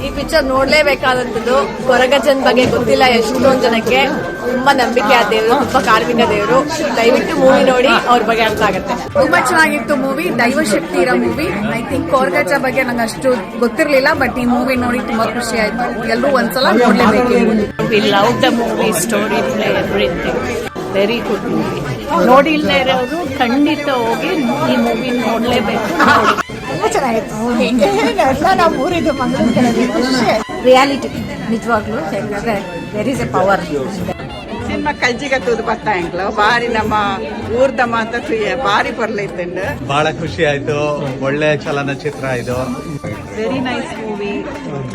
ಈ ಪಿಕ್ಚರ್ ನೋಡ್ಲೇಬೇಕಾದಂಥದ್ದು. ಕೊರಗಜ್ಜನ್ ಬಗ್ಗೆ ಗೊತ್ತಿಲ್ಲ ಎಷ್ಟೊಂದು ಜನಕ್ಕೆ. ತುಂಬಾ ನಂಬಿಕೆ ಆ ದೇವರು, ತುಂಬಾ ಕಾರ್ಮಿಕ ದೇವರು. ದಯವಿಟ್ಟು ಮೂವಿ ನೋಡಿ ಅವ್ರ ಬಗ್ಗೆ ಅರ್ಥ ಆಗುತ್ತೆ. ತುಂಬಾ ಚೆನ್ನಾಗಿತ್ತು ಮೂವಿ, ದೈವಶಕ್ತಿ ಇರೋ ಮೂವಿ. ಐ ಥಿಂಕ್ ಕೊರಗಜ್ಜ ಬಗ್ಗೆ ನಂಗೆ ಅಷ್ಟು ಗೊತ್ತಿರ್ಲಿಲ್ಲ, ಬಟ್ ಈ ಮೂವಿ ನೋಡಿ ತುಂಬಾ ಖುಷಿ ಆಯ್ತು. ಎಲ್ಲರೂ ಒಂದ್ಸಲ ನೋಡ್ಲೇಬೇಕು. We love the movie, story, everything. Very good movie. ನೋಡಿಲ್ಲದೆ ಇರೋರು ಖಂಡಿತ ಹೋಗಿ ಈ ಮೂವಿ ನೋಡ್ಲೇಬೇಕು. ತುಂಬಾ ಚೆನ್ನಾಗಿತ್ತು ಮೂವಿ. ನಾವು ಊರಿದ್ದು ಮಂಗಳೂರು ರಿಯಾಲಿಟಿ ನಿಜವಾಗ್ಲೂ ಯಾಕಂದ್ರೆ there is a power. Cinema Kaljiga ತೂದು ಬತ್ತ ಎಂಕ್ಲು ಬಾರಿ ನಮ್ಮ ಊರ್ದ ಮಾತ ಬಾರಿ ಬರ್ಲೈತಂಡು. ಬಹಳ ಖುಷಿ ಆಯ್ತು. ಒಳ್ಳೆ ಚಲನಚಿತ್ರ ಇದು. Very nice movie.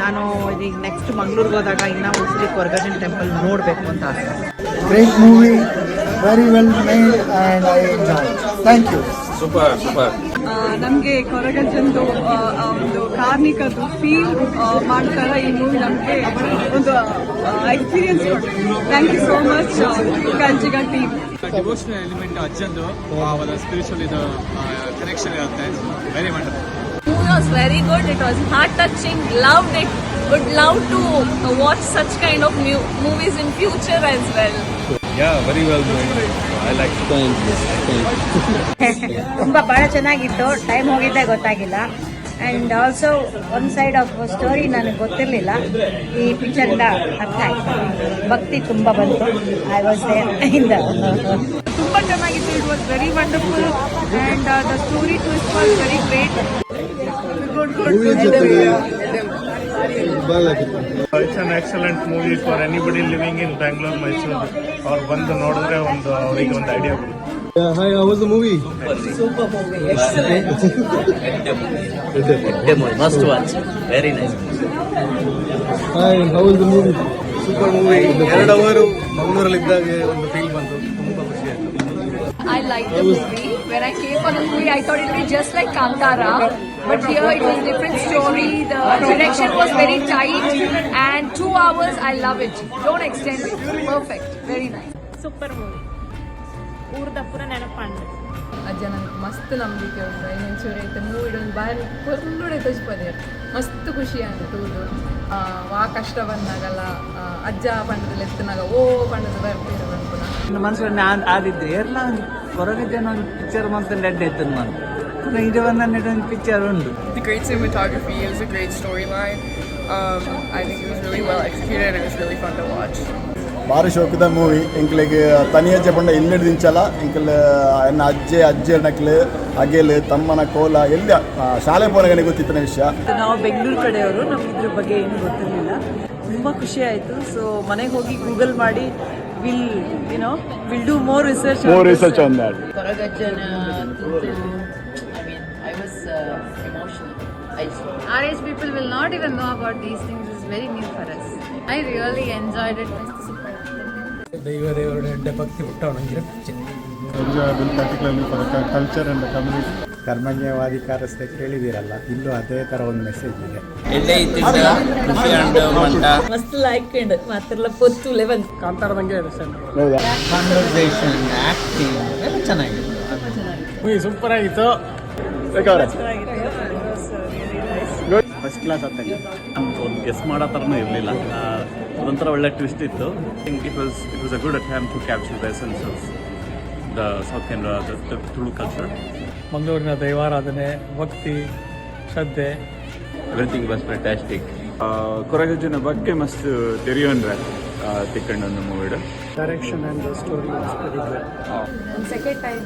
ನಾನು ಈಗ ನೆಕ್ಸ್ಟ್ ಮಂಗ್ಳೂರ್ಗೆ ಹೋದಾಗ ಇನ್ನೂ ಒಂದ್ಸಲಿ ಕೊರಗಜ್ಜನ್ ಟೆಂಪಲ್ ನೋಡ್ಬೇಕು ಅಂತ ಆಸೆ. Great movie, very well made, and I enjoyed. Thank you. Super super. ನಮಗೆ ಕೊರಗಜ್ಜಂದು ಒಂದು ಕಾರ್ಮಿಕದ್ದು ಫೀಲ್ ಮಾಡ್ತಾರ ಈ ಮೂವಿ ನಮಗೆ ಒಂದು ಎಕ್ಸ್ಪೀರಿಯನ್ಸ್ ಕೊಡ್ತೀವಿ. Thank you so much Kaljiga team. Devotional element ಅಜ್ಜಂದು ಸ್ಪಿರಿಚುವಲ್ ಇದು ಕನೆಕ್ಷನ್ ಇರುತ್ತೆ. Very wonderful. Movie was very good. It was heart touching. Loved it. Would love to watch such kind of new movies in future as well. Yeah, very well made. I like it. ತುಂಬಾ ಬಹಳ ಚೆನ್ನಾಗಿತ್ತು. Time ಹೋಗಿದ್ದೆ ಗೊತ್ತಾಗಿಲ್ಲ. And also one side of story ನನಗೆ ಗೊತ್ತಿರಲಿಲ್ಲ. ಈ picture ಇಂದ ಅರ್ಥ ಆಯ್ತು. ಭಕ್ತಿ ತುಂಬಾ ಬಂತು. I was there in the. ತುಂಬಾ ಚೆನ್ನಾಗಿತ್ತು. It was very wonderful and the story twist was very great. It's an excellent movie for anybody living in Bangalore, Mysore. ಅವ್ರು ಬಂದು ನೋಡಿದ್ರೆ ಒಂದು ಅವರಿಗೆ ಒಂದು ಐಡಿಯಾ ಬರುತ್ತೆ. Hi, how was the movie? Super movie, excellent. Must watch. Very nice. Hi, how was the movie? Super movie. 2 ಅವರು ಮಂಗಳೂರಲ್ಲಿದ್ದಾಗ ಒಂದು feel ಬಂತು. ತುಂಬಾ ಖುಷಿ ಆಯ್ತು. I liked the movie. When I came for the movie, I thought it would be just like Kantara, but here it was different story. The direction was very tight, and 2 hours. I love it. Don't extend it. Perfect. Very nice. Super movie. ಊರ್ದ ಪೂರ ನೆನಪಂಡು. ಅಜ್ಜ ನನಗೆ ಮಸ್ತ್ ನಂಬಿಕೆ ಉಂಟು. ಇನ್ನೊಂಚೂರು ಐತೆ movie ಒಂದು ಬಾರಿ ಕೊಲ್ಲುಡೆ ತಜ್ಪದೆ ಮಸ್ತ್ ಖುಷಿ ಆಗುತ್ತೆ. ಆ ಕಷ್ಟ ಬಂದಾಗಲ್ಲ ಅಜ್ಜ ಪಂಡದಲ್ಲಿ ಎತ್ತನಾಗ ಓ ಪಂಡದ ಬರ್ತೀರ ಅನ್ಕೊಂಡ ಮನಸ್ಸು ನಾನು ಆದಿದ್ದೆ ಎಲ್ಲ ಕೊರಗಜ್ಜನ ಒಂದು ಪಿಕ್ಚರ್ ಮಂತ ಡೆಡ್ ಆಯ್ತು ನಾನು ಇದು ಒಂದು ಪಿಕ್ಚರ್ ಉಂಟು. The great cinematography. It was a great storyline. I think it was really well executed and it was really fun to watch. ಭಾರಿ ಶೋಕದ ಮೂವಿ. ಎಂಕ್ಲಿಗೆ ತನಿಯಜ್ಜೆ ಪಂಡ ಇಲ್ಲಿಡ್ ದಿಂಚಲ ಎಂಕಲ್ ಎನ್ನ ಅಜ್ಜೆ ನಕ್ಲು ಅಗೆಲ್ ತಮ್ಮನ ಕೋಲ ಎಲ್ಲಿ ಶಾಲೆ ಪೋನಗನೆ ಗೊತ್ತಿತ್ತಿನ ವಿಷಯ. ನಾವು ಬೆಂಗಳೂರು ಕಡೆಯವರು, ನಮ್ಗೆ ಇದ್ರ ಬಗ್ಗೆ ಏನು ಗೊತ್ತಿರಲಿಲ್ಲ. ತುಂಬ ಖುಷಿ ಆಯಿತು. ಸೊ ಮನೆಗೆ ಹೋಗಿ ಗೂಗಲ್ ಮಾಡಿ will do more research on that. ಕೊರಗಜ್ಜನ I was emotional. Our age people will not even know about these things. It's very new for us. I really enjoyed it. ದೇವರೇ ಭಕ್ತಿ ಹುಟ್ಟವನಿಗೆ enjoyable particularly for the culture and the community. ಕರ್ಮಣ್ಯವಾಧಿಕಾರಸ್ಥೆ ಕೇಳಿದಿರಲ್ಲ, ಇಲ್ಲೂ ಅದೇ ತರ ಒಂದು message ಇದೆ. ಮಸ್ತ್ like ಮಾತ್ರಲ್ಲ ಪೊತ್ತು eleven ಕಾಂತಾರದಂಗೆ conversation, acting ಎಲ್ಲ ಚೆನ್ನಾಗಿದೆ. ಮೂವಿ ಸೂಪರ್ ಆಗಿತ್ತು. ಫಸ್ಟ್ ಕ್ಲಾಸ್ ಆಗ್ತದೆ. ಒಂದು ಗೆಸ್ ಮಾಡೋ ಥರನೂ ಇರಲಿಲ್ಲ. ಅದೊಂಥರ ಒಳ್ಳೆ ಟ್ವಿಸ್ಟ್ ಇತ್ತು. It was a good attempt to capture the essence of the South Canara, the Tulu culture. ಮಂಗಳೂರಿನ ದೈವಾರಾಧನೆ, ಭಕ್ತಿ, ಶ್ರದ್ಧೆ, ಎವ್ರಿಥಿಂಗ್ ವಾಸ್ ಫ್ಯಾಂಟಾಸ್ಟಿಕ್. ಕೊರಗಜ್ಜನ ಬಗ್ಗೆ ಮಸ್ತ್ ತೆರಿಯೋನ್ರೆ ತಿಕ್ಕಂಡು ಮೂವಿಡು. Direction and story Second time,